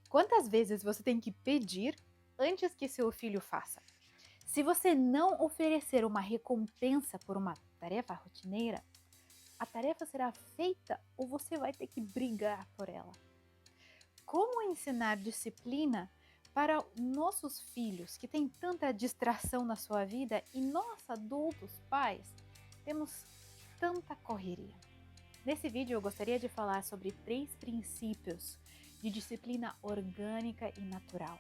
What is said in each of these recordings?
Quantas vezes você tem que pedir antes que seu filho faça? Se você não oferecer uma recompensa por uma tarefa rotineira, a tarefa será feita ou você vai ter que brigar por ela. Como ensinar disciplina para nossos filhos que têm tanta distração na sua vida e nós, adultos, pais, temos tanta correria? Nesse vídeo eu gostaria de falar sobre 3 princípios de disciplina orgânica e natural.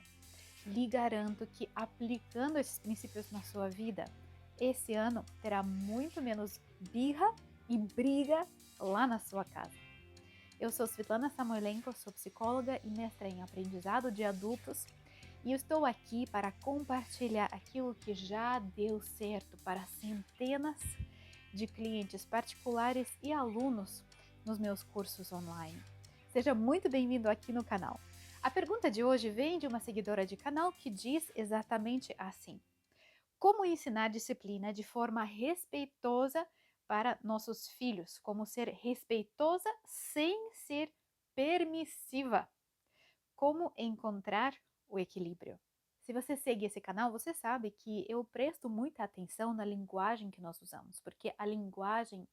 Lhe garanto que aplicando esses princípios na sua vida, esse ano terá muito menos birra e briga lá na sua casa. Eu sou Svetlana Samoilenko, sou psicóloga e mestra em aprendizado de adultos e eu estou aqui para compartilhar aquilo que já deu certo para centenas de clientes particulares e alunos nos meus cursos online. Seja muito bem-vindo aqui no canal. A pergunta de hoje vem de uma seguidora de canal que diz exatamente assim: como ensinar disciplina de forma respeitosa para nossos filhos? Como ser respeitosa sem ser permissiva? Como encontrar o equilíbrio? Se você segue esse canal, você sabe que eu presto muita atenção na linguagem que nós usamos, porque a linguagem,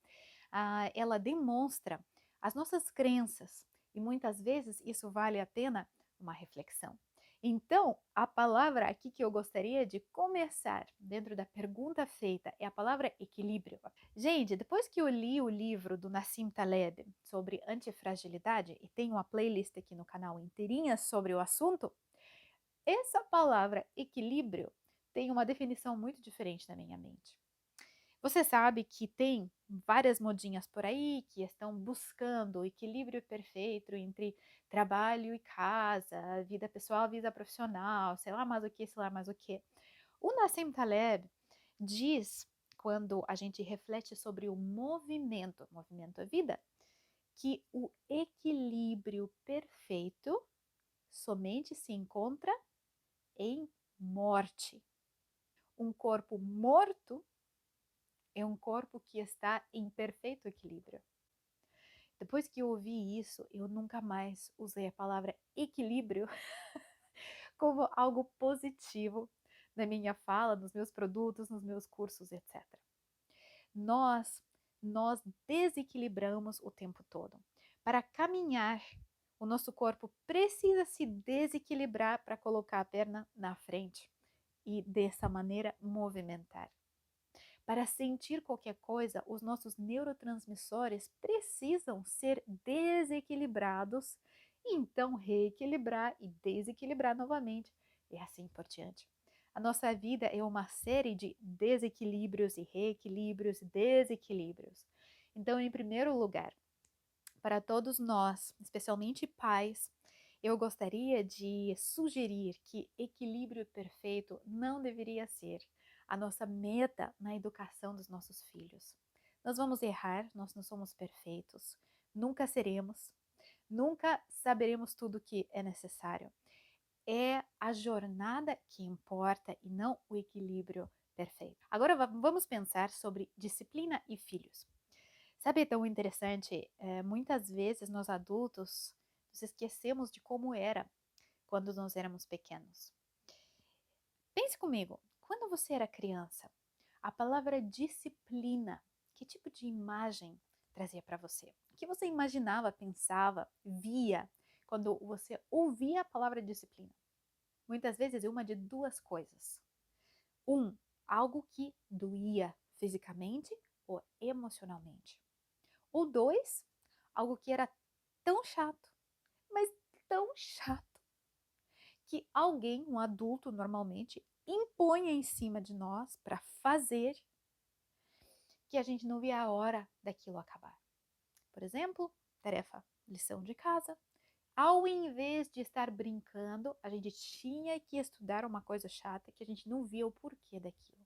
ela demonstra as nossas crenças e muitas vezes isso vale a pena uma reflexão. Então, a palavra aqui que eu gostaria de começar dentro da pergunta feita é a palavra equilíbrio. Gente, depois que eu li o livro do Nassim Taleb sobre antifragilidade, e tem uma playlist aqui no canal inteirinha sobre o assunto, essa palavra equilíbrio tem uma definição muito diferente na minha mente. Você sabe que tem várias modinhas por aí que estão buscando o equilíbrio perfeito entre trabalho e casa, vida pessoal, vida profissional, sei lá mais o que, sei lá mais o que. O Nassim Taleb diz, quando a gente reflete sobre o movimento é vida, que o equilíbrio perfeito somente se encontra em morte. Um corpo morto é um corpo que está em perfeito equilíbrio. Depois que eu ouvi isso, eu nunca mais usei a palavra equilíbrio como algo positivo na minha fala, nos meus produtos, nos meus cursos, etc. Nós desequilibramos o tempo todo. Para caminhar, o nosso corpo precisa se desequilibrar para colocar a perna na frente e dessa maneira movimentar. Para sentir qualquer coisa, os nossos neurotransmissores precisam ser desequilibrados e então reequilibrar e desequilibrar novamente e assim por diante. A nossa vida é uma série de desequilíbrios e reequilíbrios e desequilíbrios. Então, em primeiro lugar, para todos nós, especialmente pais, eu gostaria de sugerir que equilíbrio perfeito não deveria ser a nossa meta na educação dos nossos filhos. Nós vamos errar, nós não somos perfeitos, nunca seremos, nunca saberemos tudo o que é necessário. É a jornada que importa e não o equilíbrio perfeito. Agora vamos pensar sobre disciplina e filhos. Sabe, é tão interessante, muitas vezes nós adultos nos esquecemos de como era quando nós éramos pequenos. Pense comigo, quando você era criança, a palavra disciplina, que tipo de imagem trazia para você? O que você imaginava, pensava, via quando você ouvia a palavra disciplina? Muitas vezes é uma de duas coisas. Algo que doía fisicamente ou emocionalmente. O dois, algo que era tão chato, mas tão chato, que alguém, um adulto normalmente, impõe em cima de nós para fazer que a gente não via a hora daquilo acabar. Por exemplo, tarefa, lição de casa. Ao invés de estar brincando, a gente tinha que estudar uma coisa chata que a gente não via o porquê daquilo.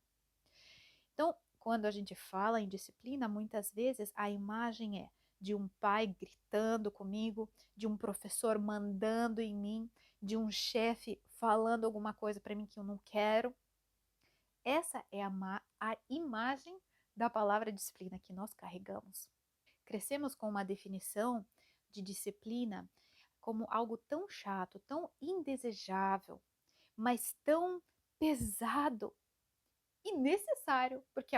Então, quando a gente fala em disciplina, muitas vezes a imagem é de um pai gritando comigo, de um professor mandando em mim, de um chefe falando alguma coisa para mim que eu não quero. Essa é a imagem da palavra disciplina que nós carregamos. Crescemos com uma definição de disciplina como algo tão chato, tão indesejável, mas tão pesado e necessário, porque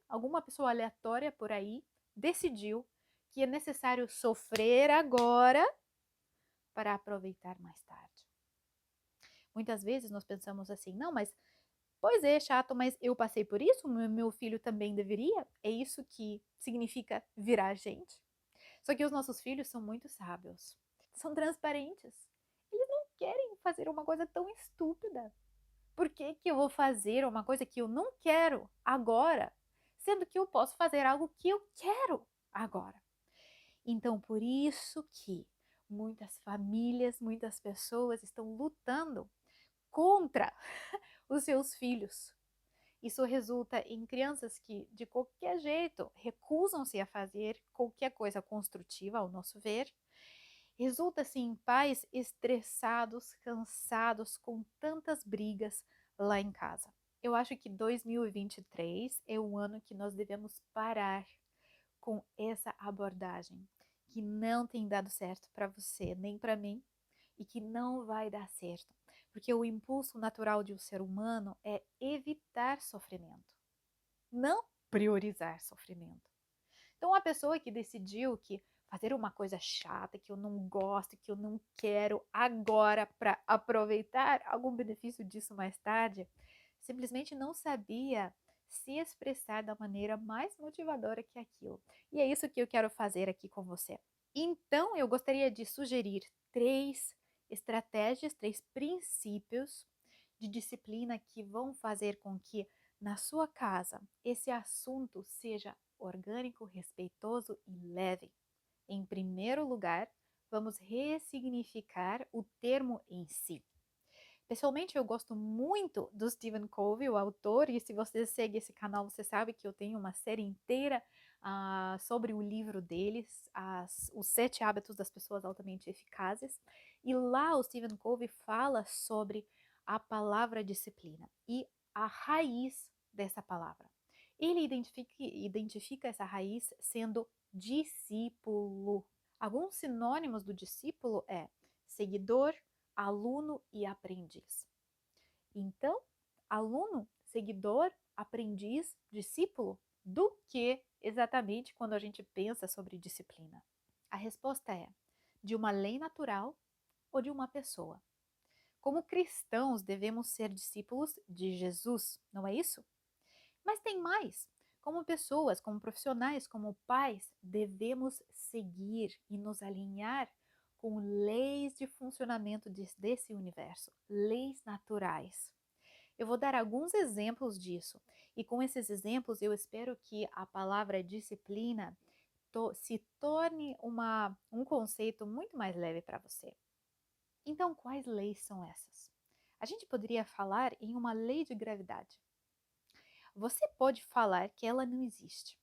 alguma pessoa aleatória por aí, decidiu que é necessário sofrer agora para aproveitar mais tarde. Muitas vezes nós pensamos assim, não, mas pois é, chato, mas eu passei por isso, meu filho também deveria. É isso que significa virar gente. Só que os nossos filhos são muito sábios, são transparentes. Eles não querem fazer uma coisa tão estúpida. Por que que eu vou fazer uma coisa que eu não quero agora, sendo que eu posso fazer algo que eu quero agora? Então, por isso que muitas famílias, muitas pessoas estão lutando contra os seus filhos. Isso resulta em crianças que, de qualquer jeito, recusam-se a fazer qualquer coisa construtiva, ao nosso ver. Resulta, assim, em pais estressados, cansados, com tantas brigas lá em casa. Eu acho que 2023 é o ano que nós devemos parar com essa abordagem, que não tem dado certo para você, nem para mim, e que não vai dar certo. Porque o impulso natural de um ser humano é evitar sofrimento, não priorizar sofrimento. Então, a pessoa que decidiu que fazer uma coisa chata, que eu não gosto, que eu não quero agora para aproveitar algum benefício disso mais tarde, simplesmente não sabia se expressar da maneira mais motivadora que aquilo. E é isso que eu quero fazer aqui com você. Então, eu gostaria de sugerir 3 estratégias, 3 princípios de disciplina que vão fazer com que na sua casa esse assunto seja orgânico, respeitoso e leve. Em primeiro lugar, vamos ressignificar o termo em si. Pessoalmente, eu gosto muito do Stephen Covey, o autor, e se você segue esse canal, você sabe que eu tenho uma série inteira sobre o livro deles, Os 7 Hábitos das Pessoas Altamente Eficazes. E lá o Stephen Covey fala sobre a palavra disciplina e a raiz dessa palavra. Ele identifica essa raiz sendo discípulo. Alguns sinônimos do discípulo é seguidor, aluno e aprendiz. Então, aluno, seguidor, aprendiz, discípulo, do que exatamente quando a gente pensa sobre disciplina? A resposta é de uma lei natural ou de uma pessoa. Como cristãos, devemos ser discípulos de Jesus, não é isso? Mas tem mais. Como pessoas, como profissionais, como pais, devemos seguir e nos alinhar com leis de funcionamento desse universo, leis naturais. Eu vou dar alguns exemplos disso, e com esses exemplos eu espero que a palavra disciplina se torne um conceito muito mais leve para você. Então, quais leis são essas? A gente poderia falar em uma lei de gravidade. Você pode falar que ela não existe.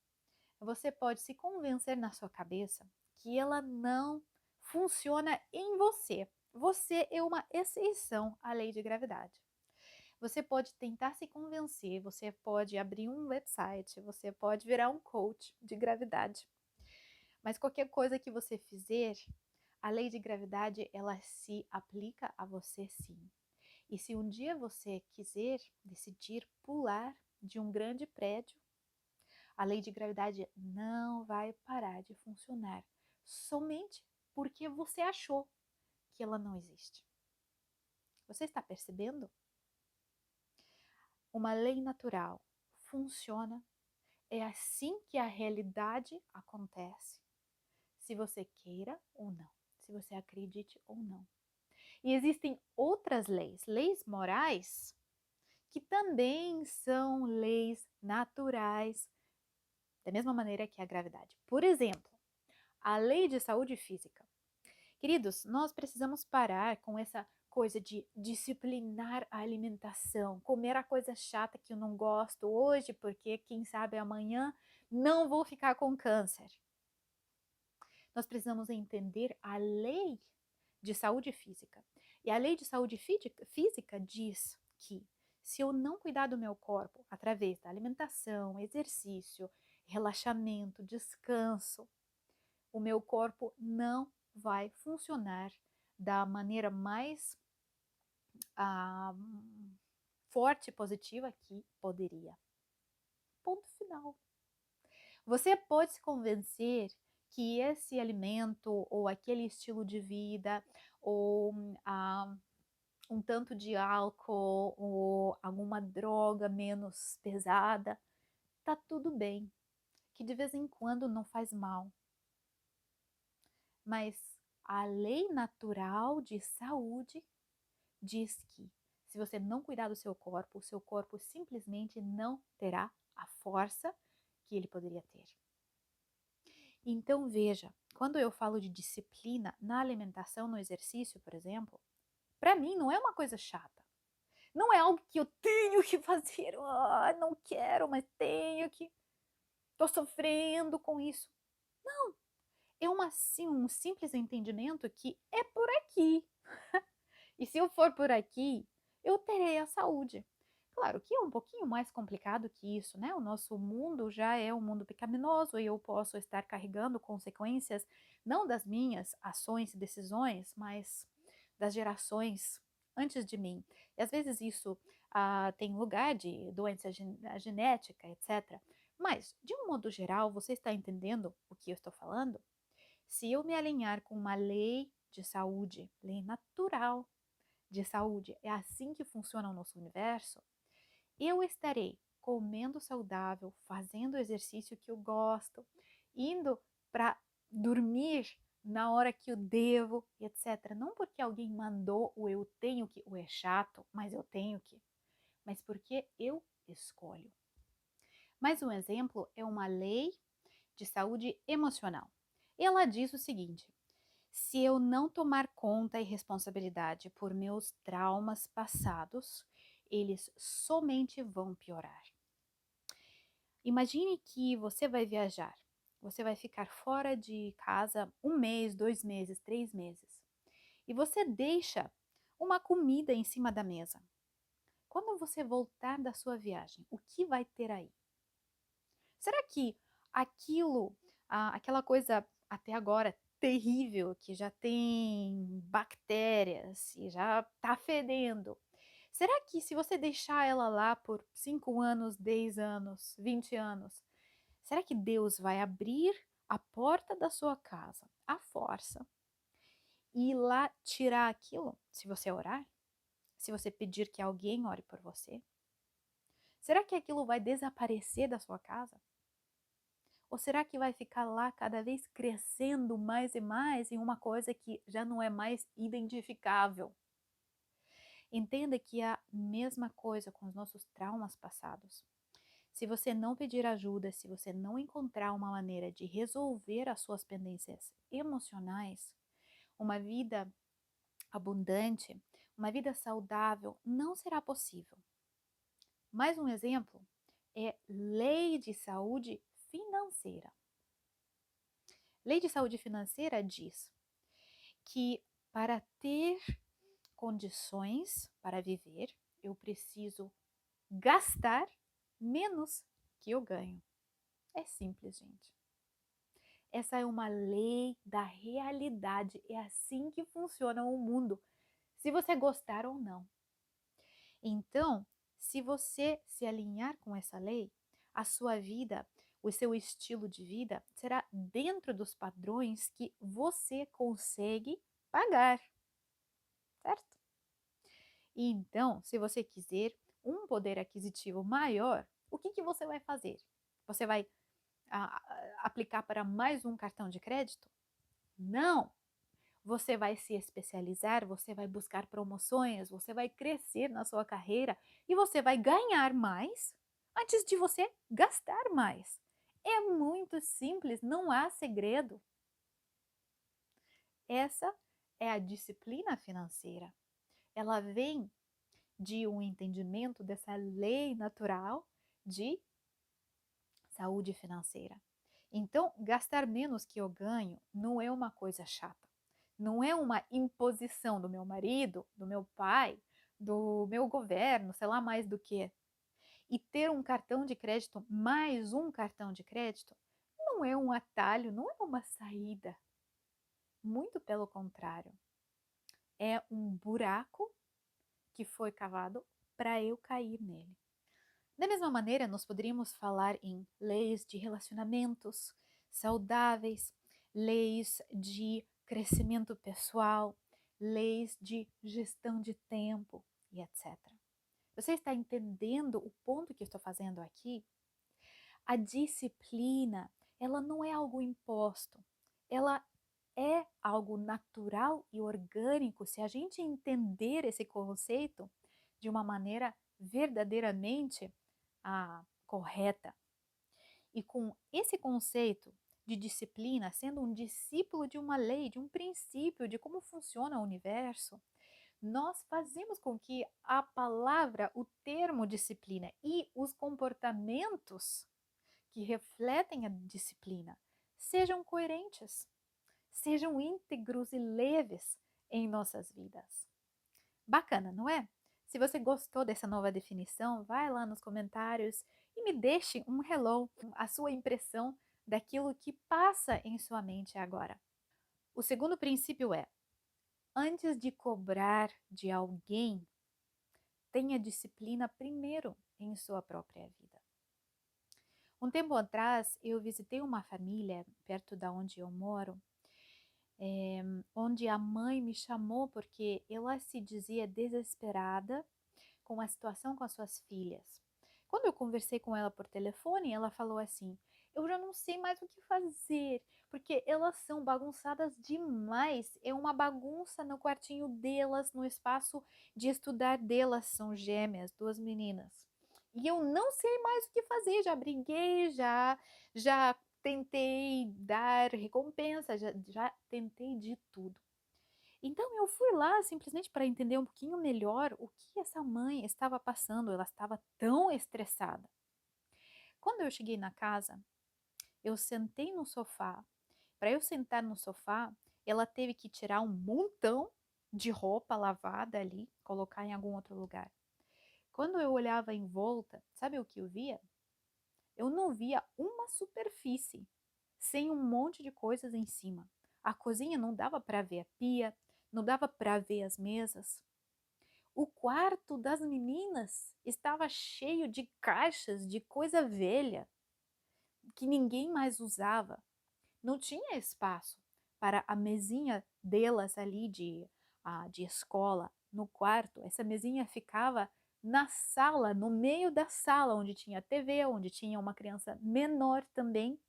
Você pode se convencer na sua cabeça que ela não funciona em você. Você é uma exceção à lei de gravidade. Você pode tentar se convencer, você pode abrir um website, você pode virar um coach de gravidade. Mas qualquer coisa que você fizer, a lei de gravidade, ela se aplica a você sim. E se um dia você quiser decidir pular de um grande prédio, a lei de gravidade não vai parar de funcionar somente porque você achou que ela não existe. Você está percebendo? Uma lei natural funciona, é assim que a realidade acontece, se você queira ou não, se você acredite ou não. E existem outras leis, leis morais, que também são leis naturais, da mesma maneira que a gravidade. Por exemplo, a lei de saúde física. Queridos, nós precisamos parar com essa coisa de disciplinar a alimentação, comer a coisa chata que eu não gosto hoje, porque quem sabe amanhã não vou ficar com câncer. Nós precisamos entender a lei de saúde física. E a lei de saúde física diz que se eu não cuidar do meu corpo através da alimentação, exercício, relaxamento, descanso, o meu corpo não vai funcionar da maneira mais ah, forte e positiva que poderia. Ponto final. Você pode se convencer que esse alimento ou aquele estilo de vida ou um tanto de álcool ou alguma droga menos pesada, tá tudo bem, que de vez em quando não faz mal. Mas a lei natural de saúde diz que se você não cuidar do o seu corpo simplesmente não terá a força que ele poderia ter. Então veja, quando eu falo de disciplina na alimentação, no exercício, por exemplo, para mim não é uma coisa chata. Não é algo que eu tenho que fazer, não quero, mas tenho que. Estou sofrendo com isso. Não, é um simples entendimento que é por aqui. E se eu for por aqui, eu terei a saúde. Claro que é um pouquinho mais complicado que isso, né? O nosso mundo já é um mundo pecaminoso e eu posso estar carregando consequências não das minhas ações e decisões, mas das gerações antes de mim. E às vezes isso tem lugar de doença genética, etc. Mas, de um modo geral, você está entendendo o que eu estou falando? Se eu me alinhar com uma lei de saúde, lei natural de saúde, é assim que funciona o nosso universo, eu estarei comendo saudável, fazendo o exercício que eu gosto, indo para dormir na hora que eu devo, etc. Não porque alguém mandou ou eu tenho que, ou é chato, mas eu tenho que, mas porque eu escolho. Mais um exemplo é uma lei de saúde emocional. Ela diz o seguinte: se eu não tomar conta e responsabilidade por meus traumas passados, eles somente vão piorar. Imagine que você vai viajar. Você vai ficar fora de casa 1 mês, 2 meses, 3 meses. E você deixa uma comida em cima da mesa. Quando você voltar da sua viagem, o que vai ter aí? Será que aquela coisa até agora terrível, que já tem bactérias e já está fedendo, será que se você deixar ela lá por 5 anos, 10 anos, 20 anos, será que Deus vai abrir a porta da sua casa, à força, e ir lá tirar aquilo, se você orar? Se você pedir que alguém ore por você? Será que aquilo vai desaparecer da sua casa? Ou será que vai ficar lá cada vez crescendo mais e mais em uma coisa que já não é mais identificável? Entenda que é a mesma coisa com os nossos traumas passados. Se você não pedir ajuda, se você não encontrar uma maneira de resolver as suas pendências emocionais, uma vida abundante, uma vida saudável não será possível. Mais um exemplo é lei de saúde financeira. Lei de saúde financeira diz que para ter condições para viver, eu preciso gastar menos que eu ganho. É simples, gente. Essa é uma lei da realidade. É assim que funciona o mundo, se você gostar ou não. Então, se você se alinhar com essa lei, a sua vida, o seu estilo de vida será dentro dos padrões que você consegue pagar, certo? E então, se você quiser um poder aquisitivo maior, o que você vai fazer? Você vai aplicar para mais um cartão de crédito? Não! Você vai se especializar, você vai buscar promoções, você vai crescer na sua carreira e você vai ganhar mais antes de você gastar mais. É muito simples, não há segredo. Essa é a disciplina financeira. Ela vem de um entendimento dessa lei natural de saúde financeira. Então, gastar menos que eu ganho não é uma coisa chata. Não é uma imposição do meu marido, do meu pai, do meu governo, sei lá mais do que. E ter um cartão de crédito, mais um cartão de crédito, não é um atalho, não é uma saída. Muito pelo contrário, é um buraco que foi cavado para eu cair nele. Da mesma maneira, nós poderíamos falar em leis de relacionamentos saudáveis, leis de crescimento pessoal, leis de gestão de tempo e etc. Você está entendendo o ponto que eu estou fazendo aqui? A disciplina, ela não é algo imposto, ela é algo natural e orgânico se a gente entender esse conceito de uma maneira verdadeiramente correta. E com esse conceito de disciplina, sendo um discípulo de uma lei, de um princípio, de como funciona o universo, nós fazemos com que a palavra, o termo disciplina e os comportamentos que refletem a disciplina sejam coerentes, sejam íntegros e leves em nossas vidas. Bacana, não é? Se você gostou dessa nova definição, vai lá nos comentários e me deixe um hello, a sua impressão daquilo que passa em sua mente agora. O segundo princípio é: antes de cobrar de alguém, tenha disciplina primeiro em sua própria vida. Um tempo atrás, eu visitei uma família perto da onde eu moro, onde a mãe me chamou porque ela se dizia desesperada com a situação com as suas filhas. Quando eu conversei com ela por telefone, ela falou assim: eu já não sei mais o que fazer, porque elas são bagunçadas demais. É uma bagunça no quartinho delas, no espaço de estudar delas, são gêmeas, duas meninas. E eu não sei mais o que fazer, já briguei, já tentei dar recompensa, já tentei de tudo. Então eu fui lá simplesmente para entender um pouquinho melhor o que essa mãe estava passando, ela estava tão estressada. Quando eu cheguei na casa, eu sentei no sofá. Para eu sentar no sofá, ela teve que tirar um montão de roupa lavada ali, colocar em algum outro lugar. Quando eu olhava em volta, sabe o que eu via? Eu não via uma superfície sem um monte de coisas em cima. A cozinha não dava para ver a pia, não dava para ver as mesas. O quarto das meninas estava cheio de caixas de coisa velha que ninguém mais usava. Não tinha espaço para a mesinha delas ali de escola no quarto. Essa mesinha ficava na sala, no meio da sala, onde tinha TV, onde tinha uma criança menor também.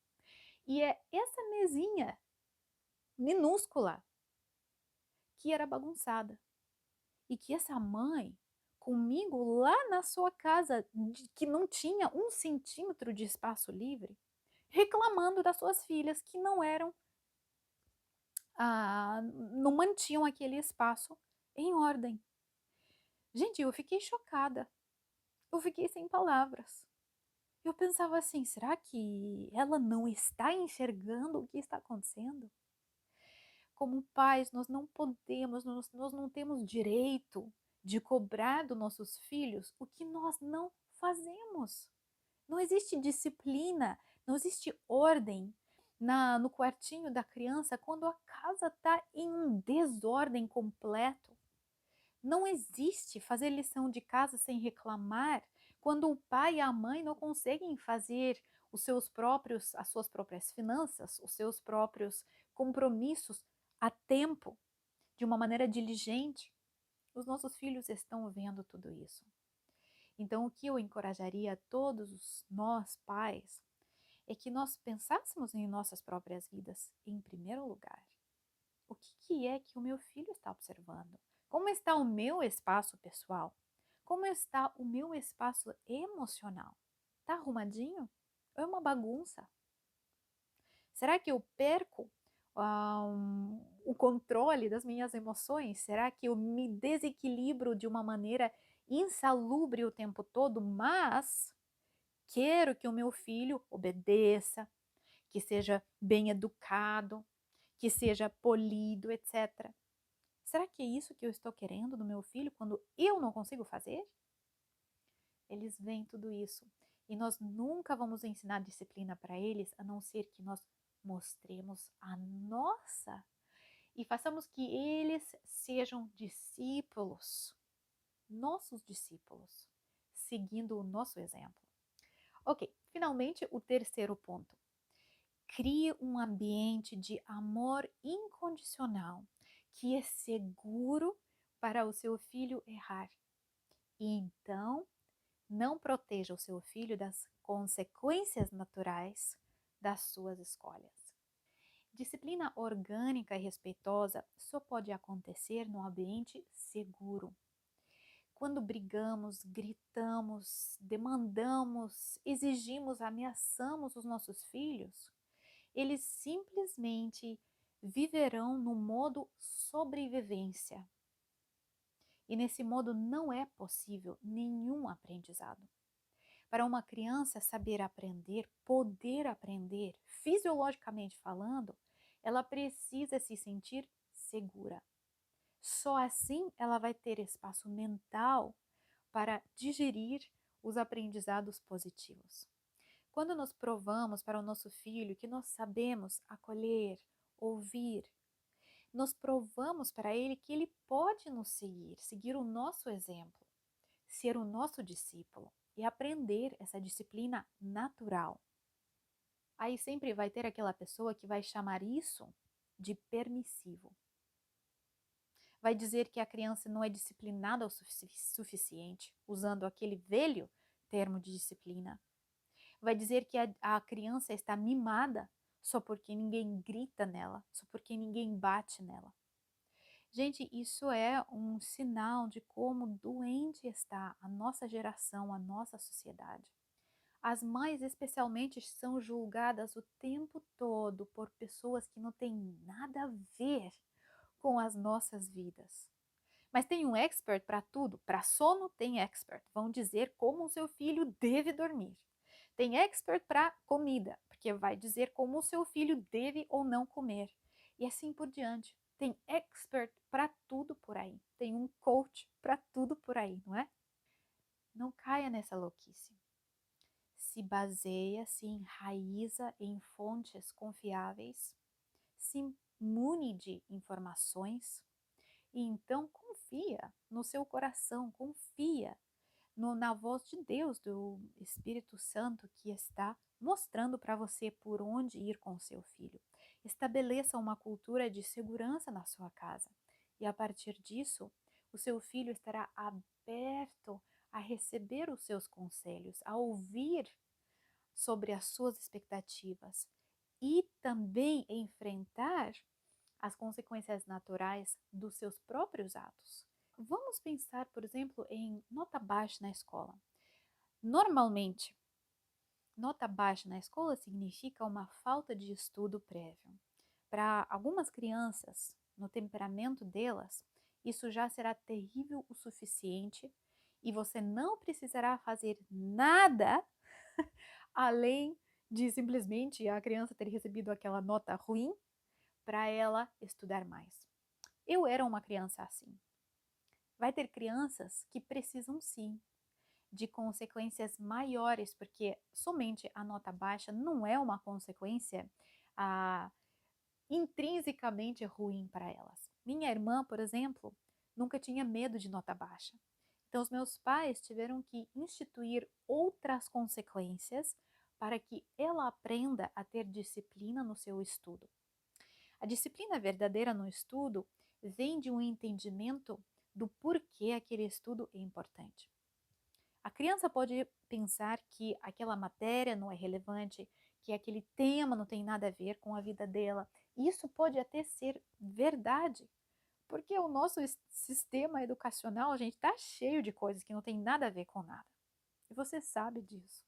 E é essa mesinha minúscula que era bagunçada. E que essa mãe, comigo lá na sua casa, que não tinha 1 centímetro de espaço livre, reclamando das suas filhas que não mantinham aquele espaço em ordem. Gente, eu fiquei chocada. Eu fiquei sem palavras. Eu pensava assim, será que ela não está enxergando o que está acontecendo? Como pais, nós não podemos, nós não temos direito de cobrar dos nossos filhos o que nós não fazemos. Não existe disciplina, não existe ordem no quartinho da criança quando a casa está em um desordem completo. Não existe fazer lição de casa sem reclamar quando o pai e a mãe não conseguem fazer as suas próprias finanças, os seus próprios compromissos a tempo, de uma maneira diligente. Os nossos filhos estão vendo tudo isso. Então, o que eu encorajaria a todos nós, pais, é que nós pensássemos em nossas próprias vidas em primeiro lugar. O que é que o meu filho está observando? Como está o meu espaço pessoal? Como está o meu espaço emocional? Está arrumadinho? Ou é uma bagunça? Será que eu perco o controle das minhas emoções? Será que eu me desequilibro de uma maneira insalubre o tempo todo, mas quero que o meu filho obedeça, que seja bem educado, que seja polido, etc. Será que é isso que eu estou querendo do meu filho quando eu não consigo fazer? Eles veem tudo isso e nós nunca vamos ensinar disciplina para eles a não ser que nós mostremos a nossa e façamos que eles sejam discípulos, nossos discípulos, seguindo o nosso exemplo. Ok, finalmente o terceiro ponto. Crie um ambiente de amor incondicional que é seguro para o seu filho errar. E então, não proteja o seu filho das consequências naturais das suas escolhas. Disciplina orgânica e respeitosa só pode acontecer num ambiente seguro. Quando brigamos, gritamos, demandamos, exigimos, ameaçamos os nossos filhos, eles simplesmente viverão no modo sobrevivência. E nesse modo não é possível nenhum aprendizado. Para uma criança saber aprender, poder aprender, fisiologicamente falando, ela precisa se sentir segura. Só assim ela vai ter espaço mental para digerir os aprendizados positivos. Quando nós provamos para o nosso filho que nós sabemos acolher, ouvir, nós provamos para ele que ele pode nos seguir, seguir o nosso exemplo, ser o nosso discípulo e aprender essa disciplina natural. Aí sempre vai ter aquela pessoa que vai chamar isso de permissivo. Vai dizer que a criança não é disciplinada o suficiente, usando aquele velho termo de disciplina. Vai dizer que a criança está mimada só porque ninguém grita nela, só porque ninguém bate nela. Gente, isso é um sinal de como doente está a nossa geração, a nossa sociedade. As mães, especialmente, são julgadas o tempo todo por pessoas que não têm nada a ver com as nossas vidas. Mas tem um expert para tudo. Para sono, tem expert. Vão dizer como o seu filho deve dormir. Tem expert para comida, porque vai dizer como o seu filho deve ou não comer. E assim por diante. Tem expert para tudo por aí. Tem um coach para tudo por aí, não é? Não caia nessa louquice. Se baseia, se enraiza em fontes confiáveis, se mune de informações e então confia no seu coração, confia na voz de Deus, do Espírito Santo que está mostrando para você por onde ir com o seu filho. Estabeleça uma cultura de segurança na sua casa e a partir disso, o seu filho estará aberto a receber os seus conselhos, a ouvir sobre as suas expectativas e também enfrentar as consequências naturais dos seus próprios atos. Vamos pensar, por exemplo, em nota baixa na escola. Normalmente, nota baixa na escola significa uma falta de estudo prévio. Para algumas crianças, no temperamento delas, isso já será terrível o suficiente e você não precisará fazer nada além de simplesmente a criança ter recebido aquela nota ruim para ela estudar mais. Eu era uma criança assim. Vai ter crianças que precisam sim de consequências maiores, porque somente a nota baixa não é uma consequência intrinsecamente ruim para elas. Minha irmã, por exemplo, nunca tinha medo de nota baixa. Então, os meus pais tiveram que instituir outras consequências para que ela aprenda a ter disciplina no seu estudo. A disciplina verdadeira no estudo vem de um entendimento do porquê aquele estudo é importante. A criança pode pensar que aquela matéria não é relevante, que aquele tema não tem nada a ver com a vida dela. Isso pode até ser verdade, porque o nosso sistema educacional, a gente está cheio de coisas que não tem nada a ver com nada. E você sabe disso.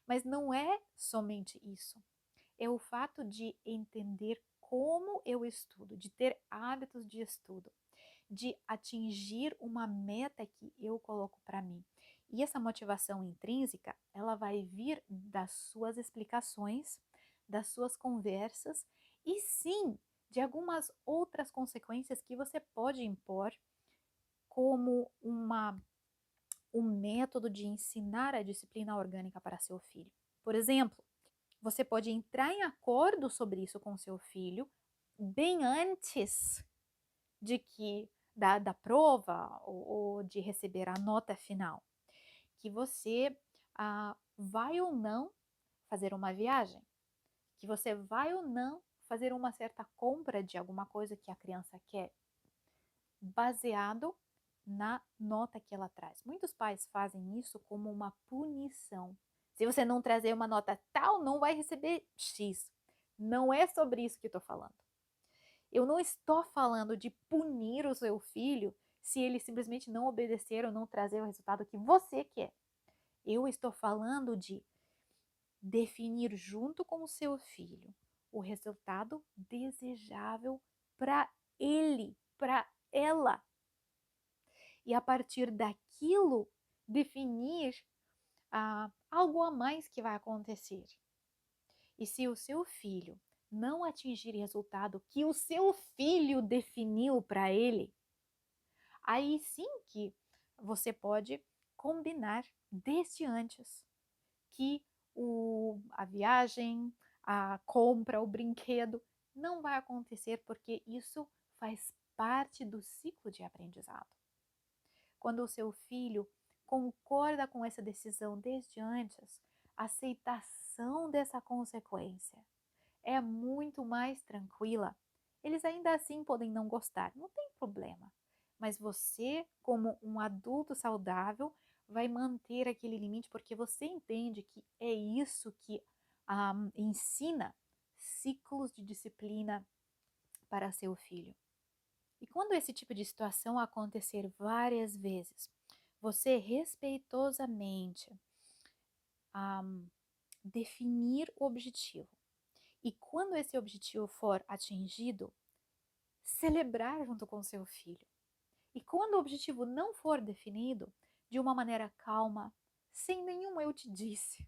Mas não é somente isso. É o fato de entender como eu estudo, de ter hábitos de estudo, de atingir uma meta que eu coloco para mim. E essa motivação intrínseca, ela vai vir das suas explicações, das suas conversas e sim, de algumas outras consequências que você pode impor como um método de ensinar a disciplina orgânica para seu filho. Por exemplo, você pode entrar em acordo sobre isso com seu filho, bem antes da prova ou de receber a nota final, que você vai ou não fazer uma viagem, que você vai ou não fazer uma certa compra de alguma coisa que a criança quer, baseado na nota que ela traz. Muitos pais fazem isso como uma punição. Se você não trazer uma nota tal, não vai receber X. Não é sobre isso que eu estou falando. Eu não estou falando de punir o seu filho se ele simplesmente não obedecer ou não trazer o resultado que você quer. Eu estou falando de definir junto com o seu filho o resultado desejável para ele, para ela. E a partir daquilo, definir algo a mais que vai acontecer. E se o seu filho não atingir o resultado que o seu filho definiu para ele, aí sim que você pode combinar desde antes que a viagem, a compra, o brinquedo não vai acontecer, porque isso faz parte do ciclo de aprendizado. Quando o seu filho concorda com essa decisão desde antes, a aceitação dessa consequência é muito mais tranquila. Eles ainda assim podem não gostar, não tem problema. Mas você, como um adulto saudável, vai manter aquele limite porque você entende que é isso que ensina ciclos de disciplina para seu filho. E quando esse tipo de situação acontecer várias vezes, você respeitosamente definir o objetivo. E quando esse objetivo for atingido, celebrar junto com seu filho. E quando o objetivo não for definido, de uma maneira calma, sem nenhum eu te disse,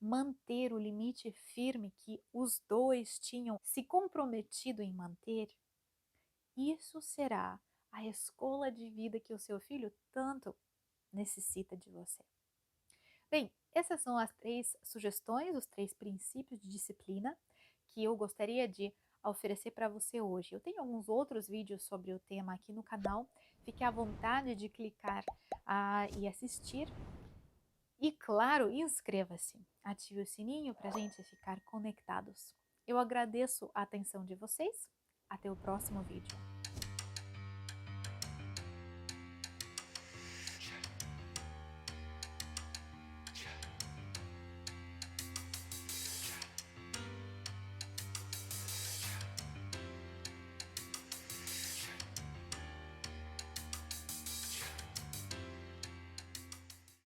manter o limite firme que os dois tinham se comprometido em manter, isso será a escola de vida que o seu filho tanto necessita de você. Bem, essas são as 3 sugestões, os 3 princípios de disciplina que eu gostaria de oferecer para você hoje. Eu tenho alguns outros vídeos sobre o tema aqui no canal. Fique à vontade de clicar e assistir. E claro, inscreva-se, ative o sininho para a gente ficar conectados. Eu agradeço a atenção de vocês. Até o próximo vídeo.